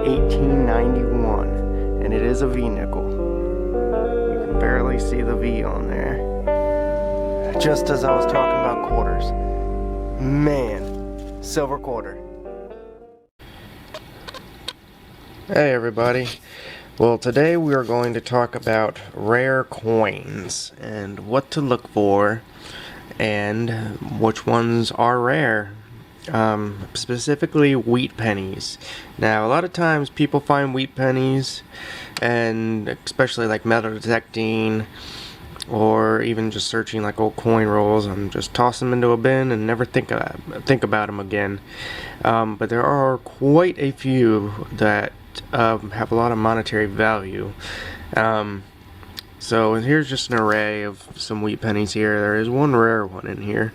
1891, and it is a V-nickel. You can barely see the V on there. Just as I was talking about quarters. Man, silver quarter. Hey everybody. Well, today we are going to talk about rare coins and what to look for and which ones are rare. Specifically wheat pennies. Now, a lot of times people find wheat pennies, and especially like metal detecting or even just searching like old coin rolls, and just toss them into a bin and never think about them again. But there are quite a few that have a lot of monetary value. So here's just an array of some wheat pennies here. There is one rare one in here.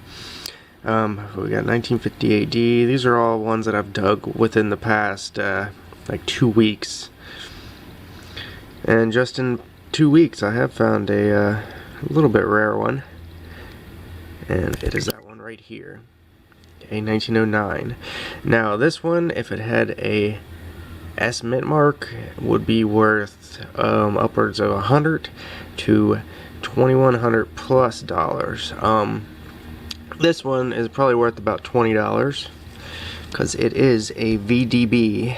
We got 1950 AD. These are all ones that I've dug within the past like 2 weeks. And just in 2 weeks I have found a little bit rare one. And it is that one right here. A 1909. Now this one, if it had a S mint mark, would be worth upwards of $100 to $2,100 plus dollars. This one is probably worth about $20 because it is a VDB.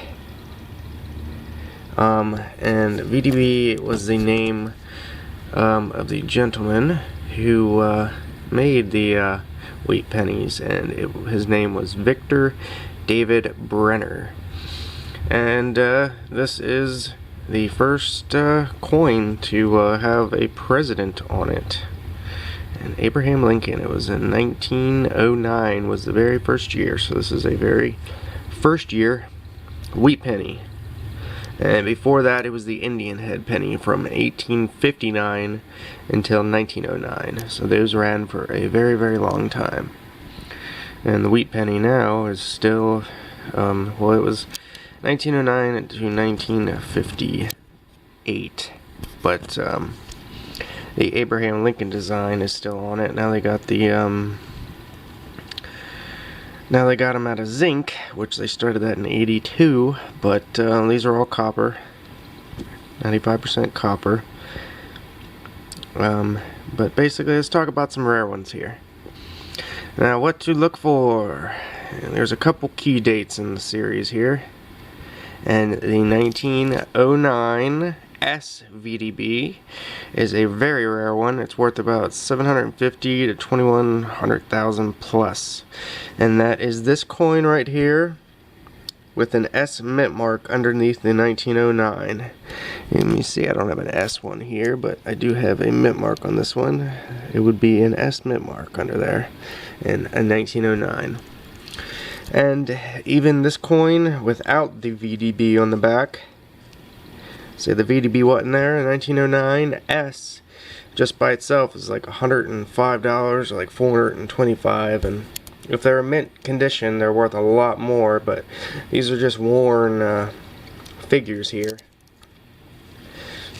And VDB was the name of the gentleman who made the wheat pennies, and his name was Victor David Brenner. And this is the first coin to have a president on it. And Abraham Lincoln. It was in 1909 was the very first year, so this is a very first year wheat penny. And before that it was the Indian head penny from 1859 until 1909. So those ran for a very, very long time. And the wheat penny now is still, well, it was 1909 to 1958, but the Abraham Lincoln design is still on it. Now they got the now they got them out of zinc, which they started that in '82. But these are all copper, 95% copper. But basically, let's talk about some rare ones here. Now, what to look for? There's a couple key dates in the series here, and the 1909 SVDB is a very rare one. It's worth about $750 to $2,100,000 plus, and that is this coin right here with an S mint mark underneath the 1909. Let me see, I don't have an S one here, but I do have a mint mark on this one. It would be an S mint mark under there in a 1909. And even this coin without the VDB on the back, say the VDB wasn't there in 1909, S just by itself is like $105 or like $425, and if they're in mint condition they're worth a lot more, but these are just worn figures here.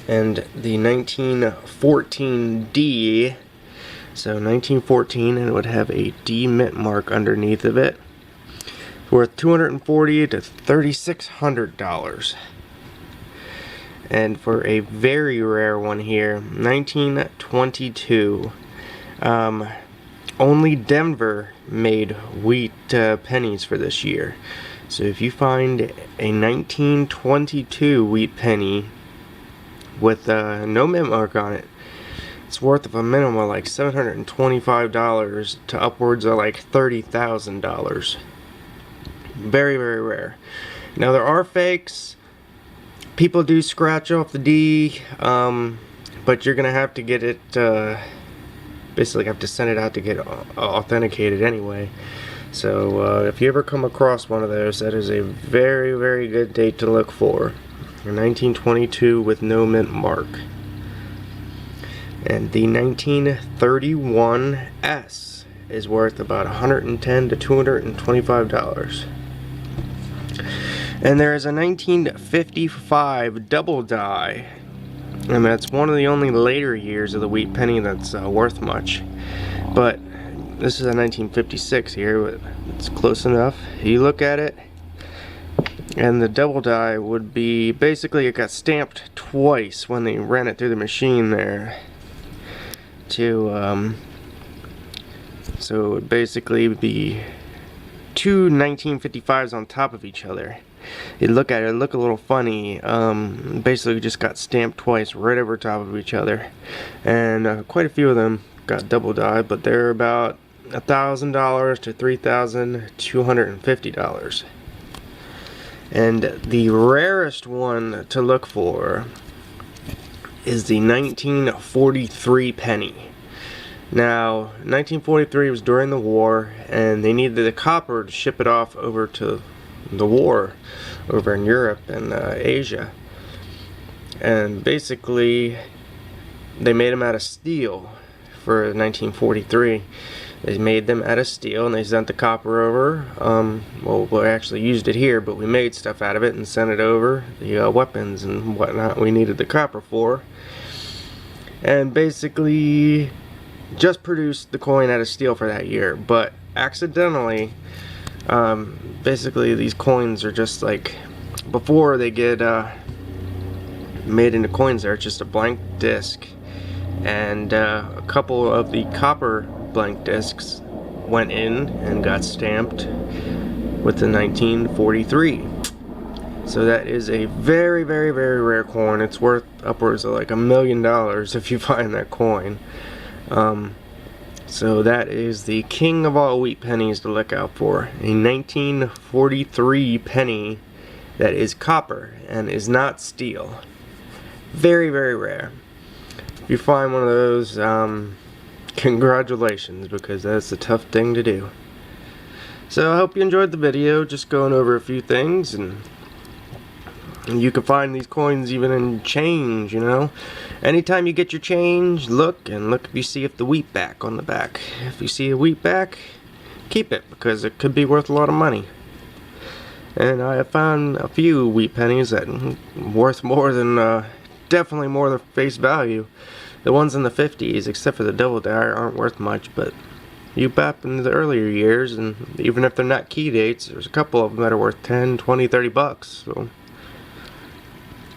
And the 1914D, so 1914, and it would have a D mint mark underneath of it, worth $240 to $3,600. And for a very rare one here, 1922, only Denver made wheat pennies for this year. So if you find a 1922 wheat penny with no mint mark on it, it's worth of a minimum of like $725 to upwards of like $30,000. Very, very rare. Now there are fakes. People do scratch off the D, but you're gonna have to get it, basically have to send it out to get authenticated anyway. So if you ever come across one of those, that is a very, very good date to look for. A 1922 with no mint mark. And the 1931 S is worth about $110 to $225. And there is a 1955 double die, and that's one of the only later years of the wheat penny that's worth much. But this is a 1956 here, but it's close enough. You look at it, And the double die would be basically it got stamped twice when they ran it through the machine there. So it would basically be two 1955s on top of each other. You look at it, look a little funny. Basically just got stamped twice right over top of each other, and quite a few of them got double die, but they're about $1,000 to $3,250. And the rarest one to look for is the 1943 penny. Now, 1943 was during the war, and they needed the copper to ship it off over to the war over in Europe and Asia. And basically, they made them out of steel for 1943. They made them out of steel, and they sent the copper over. Well, we actually used it here, but we made stuff out of it and sent it over. The weapons and whatnot we needed the copper for. And basically just produced the coin out of steel for that year, but accidentally, basically these coins are just like, before they get made into coins, they're just a blank disc, and a couple of the copper blank discs went in and got stamped with the 1943. So that is a very, very, very rare coin. It's worth upwards of like $1 million if you find that coin. So that is the king of all wheat pennies to look out for. A 1943 penny that is copper and is not steel. Very, very rare. If you find one of those, congratulations, because that's a tough thing to do. So I hope you enjoyed the video, just going over a few things, and you can find these coins even in change, you know. Anytime you get your change, look if you see if the wheat back on the back. If you see a wheat back, keep it, because it could be worth a lot of money. And I have found a few wheat pennies that are worth more than, definitely more than face value. The ones in the 50s, except for the double die, aren't worth much, but you back in the earlier years, and even if they're not key dates, there's a couple of them that are worth 10, 20, 30 bucks. So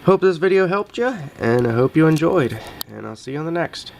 hope this video helped you, and I hope you enjoyed, and I'll see you on the next.